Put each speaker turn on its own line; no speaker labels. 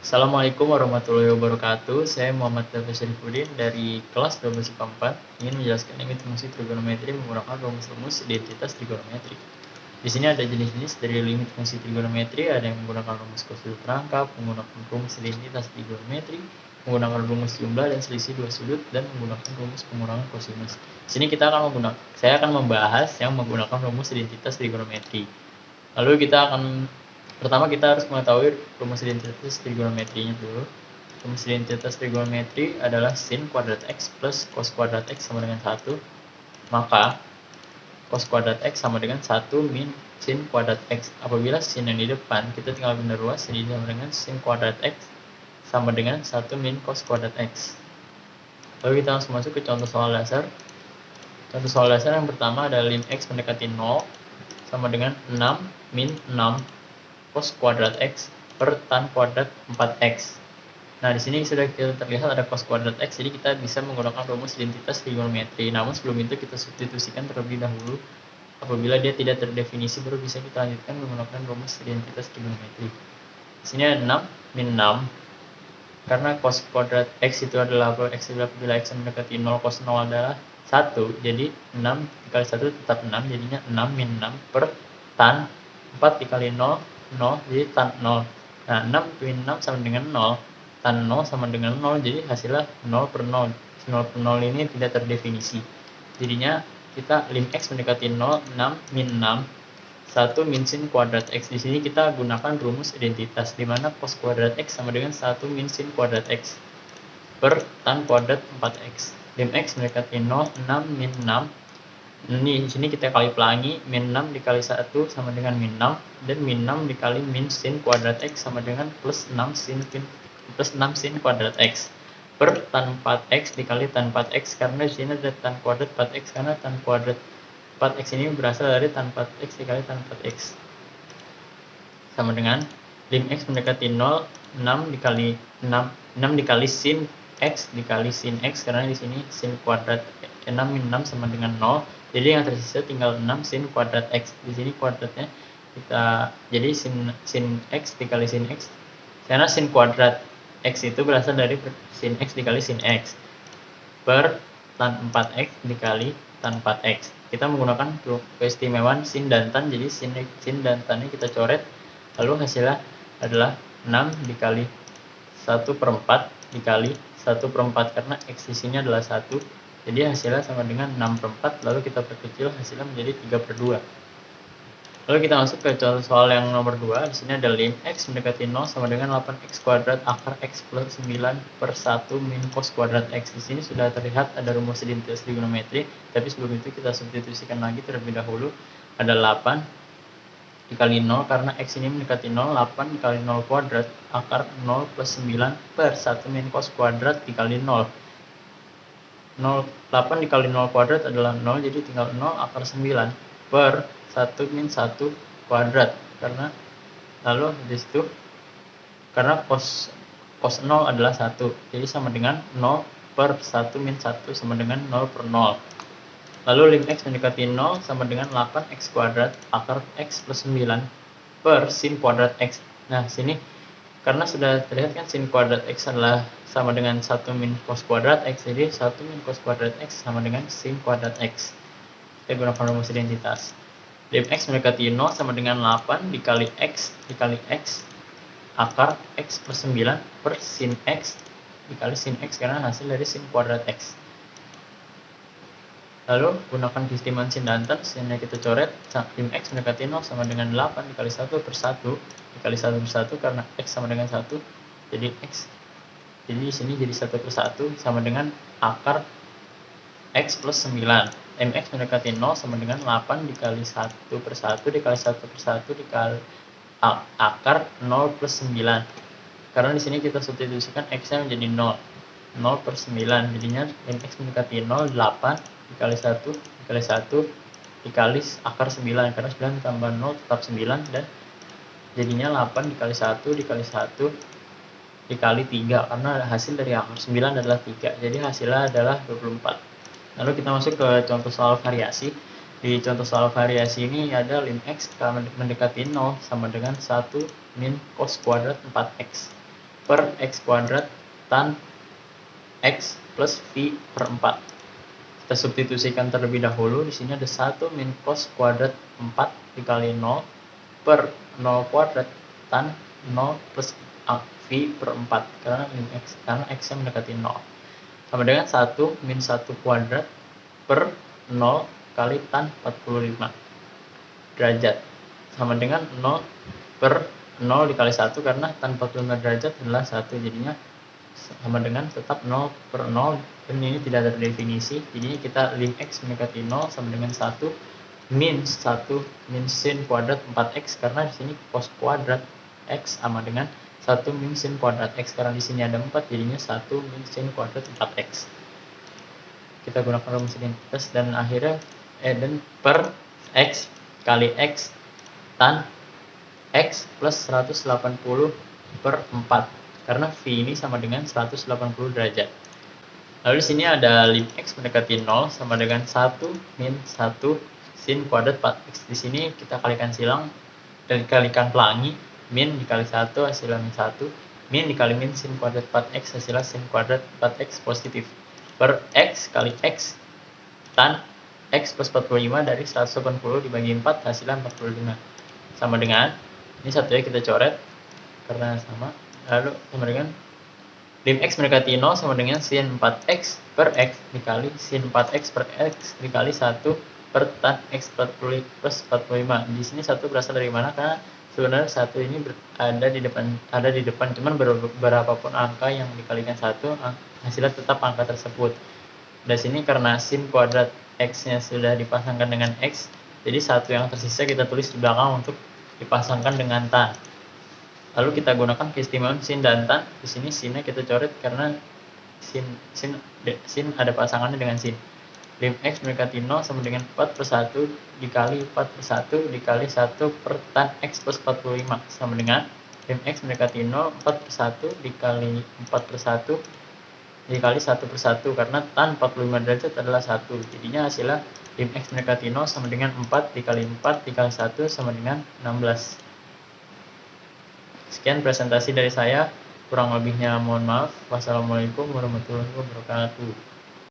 Assalamualaikum warahmatullahi wabarakatuh. Saya Muhammad Dafa Syarifuddin dari kelas 12 IPA 4 ingin menjelaskan limit fungsi trigonometri menggunakan rumus-rumus identitas trigonometri. Di sini ada jenis-jenis dari limit fungsi trigonometri, ada yang menggunakan rumus cos sudut rangkap, menggunakan rumus identitas trigonometri, menggunakan rumus jumlah dan selisih dua sudut, dan menggunakan rumus pengurangan kosinus. Di sini saya akan membahas yang menggunakan rumus identitas trigonometri. Lalu pertama kita harus mengetahui rumus identitas trigonometrinya dulu. Rumus identitas trigonometri adalah sin kuadrat x plus cos kuadrat x sama dengan 1. Maka cos kuadrat x sama dengan 1 min sin kuadrat x. Apabila sin yang di depan kita tinggal bina ruas, jadi sama dengan sin kuadrat x sama dengan 1 min cos kuadrat x. Lalu kita langsung masuk ke contoh soal dasar. Contoh soal dasar yang pertama adalah lim x mendekati 0 sama dengan 6 min 6 cos kuadrat x per tan kuadrat 4x. Nah, di sini sudah terlihat ada cos kuadrat x, jadi kita bisa menggunakan rumus identitas trigonometri. Namun sebelum itu kita substitusikan terlebih dahulu. Apabila dia tidak terdefinisi, baru bisa kita lanjutkan menggunakan rumus identitas trigonometri. Di sini ada 6 min 6. Karena cos kuadrat x itu adalah x bila x mendekati 0, cos 0 adalah 1. Jadi 6 dikali 1 tetap 6, jadinya 6 min 6 per tan 4 dikali 0, 0, jadi tan 0. Nah, 6 min 6 sama dengan 0. Tan 0 sama dengan 0, jadi hasilnya 0 per 0. 0 per 0 ini tidak terdefinisi. Jadinya kita lim x mendekati 0, 6 min 6, 1 min sin kuadrat x. Di sini kita gunakan rumus identitas, di mana cos kuadrat x sama dengan 1 min sin kuadrat x per tan kuadrat 4x. Lim x mendekati 0, 6 min 6. Ini di sini kita kali pelangi, min 6 dikali 1 sama dengan min 6, dan min 6 dikali min sin kuadrat x sama dengan plus 6 sin kuadrat x per tan 4x dikali tan 4x, karena di sini ada tan kuadrat 4x, karena tan kuadrat 4x ini berasal dari tan 4x dikali tan 4x sama dengan lim x mendekati 0, 6 dikali sin x dikali sin x, karena di sini sin kuadrat 6 min 6 sama dengan 0. Jadi yang tersisa tinggal 6 sin kuadrat x. Di sini kuadratnya jadi sin x dikali sin x. Karena sin kuadrat x itu berasal dari sin x dikali sin x per tan 4x dikali tan 4x. Kita menggunakan keistimewaan sin dan tan, jadi sin dan tannya kita coret. Lalu hasilnya adalah 6 dikali 1 per 4 dikali 1 per 4, karena x di sini adalah 1. Jadi hasilnya sama dengan 6 per 4, lalu kita perkecil, hasilnya menjadi 3 per 2. Lalu kita masuk ke contoh soal yang nomor 2. Di sini ada lim x mendekati 0 sama dengan 8x kuadrat akar x plus 9 per 1 min cos kuadrat x. Di sini sudah terlihat ada rumus identitas trigonometri, tapi sebelum itu kita substitusikan lagi terlebih dahulu. Ada 8 dikali 0, karena x ini mendekati 0, 8 dikali 0 kuadrat akar 0 plus 9 per 1 min cos kuadrat dikali 0. 8 dikali 0 kuadrat adalah 0, jadi tinggal 0 akar 9 per 1 min 1 kuadrat, karena karena cos 0 adalah 1, jadi sama dengan 0 per 1 min 1 sama dengan 0 per 0. Lalu lim x mendekati 0 sama dengan 8x kuadrat akar x plus 9 per sin kuadrat x. Nah, sini karena sudah terlihat kan sin kuadrat x adalah sama dengan 1 min cos kuadrat x, jadi 1 min cos kuadrat x sama dengan sin kuadrat x. Kita gunakan rumus identitas. Lim x mendekati 0 sama dengan 8 dikali x akar x plus 9 per sin x dikali sin x, karena hasil dari sin kuadrat x. Lalu gunakan keistimewaan sin dan tan, sinnya kita coret. Lim x mendekati 0 sama dengan 8 dikali 1 per 1 dikali 1 per 1, karena x sama dengan 1, jadi x. Jadi di sini jadi 1 per 1 sama dengan akar x plus 9. Mx mendekati 0 sama dengan 8 dikali 1 per 1 dikali 1 per 1 dikali akar 0 plus 9. Karena di sini kita substitusikan x-nya menjadi 0. 0 per 9, jadinya mx mendekati 0, 8 dikali 1 dikali 1 dikali akar 9, karena 9 tambah 0 tetap 9, dan jadinya 8 dikali 1 dikali 1 dikali 3, karena hasil dari akar 9 adalah 3, jadi hasilnya adalah 24. Lalu kita masuk ke contoh soal variasi. Di contoh soal variasi ini ada lim x mendekati 0 sama dengan 1 min cos kuadrat 4x. per X kuadrat tan X plus V per 4. Kita substitusikan terlebih dahulu. Di sini ada 1 min cos kuadrat 4 dikali 0 per 0 kuadrat tan 0 plus V per 4 karena X yang mendekati 0 sama dengan 1 min 1 kuadrat per 0 kali tan 45 derajat sama dengan 0 per 0 dikali 1 karena tan 45 derajat adalah 1, jadinya sama dengan tetap 0 per 0 dan ini tidak ada definisi, jadinya kita lim X mendekati 0 sama dengan 1 min sin kuadrat 4X karena di sini cos kuadrat X sama dengan 1 min sin kuadrat X karena di sini ada 4, jadinya 1 min sin kuadrat 4X. Kita gunakan rumus identitas dan akhirnya dan per X kali X tan X plus 180 per 4 karena V ini sama dengan 180 derajat. Lalu di sini ada lim X mendekati 0 sama dengan 1 min 1 sin kuadrat 4X. Di sini kita kalikan silang dan kalikan pelangi, min dikali 1 hasilnya min 1, min dikali min sin kuadrat 4X hasilnya sin kuadrat 4X positif per X kali X tan X plus 45 dari 180 dibagi 4 hasilnya 45 sama dengan ini satunya kita coret karena sama, lalu sama dengan lim X mendekati 0 sama dengan sin 4X per X dikali sin 4X per X dikali 1 per tan X plus 45. Di sini 1 berasal dari mana? Karena sebenarnya 1 ini ada di depan cuman berapapun angka yang dikalikan 1 hasilnya tetap angka tersebut. Di sini karena sin kuadrat X-nya sudah dipasangkan dengan X, jadi 1 yang tersisa kita tulis di belakang untuk dipasangkan dengan tan. Lalu kita gunakan keistimewaan sin dan tan. Di sini sinnya kita coret karena sin ada pasangannya dengan sin. Lim X mendekati 0 sama dengan 4 per 1 dikali 4 per 1 dikali 1 per tan X plus 45 sama dengan lim X mendekati 0 4 per 1 dikali 4 per 1 dikali 1 per 1 karena tan 45 derajat adalah 1, jadinya hasilnya lim X mendekati 0 sama dengan 4 dikali 4 dikali 1 sama dengan 16. Sekian presentasi dari saya, kurang lebihnya mohon maaf. Wassalamualaikum warahmatullahi wabarakatuh.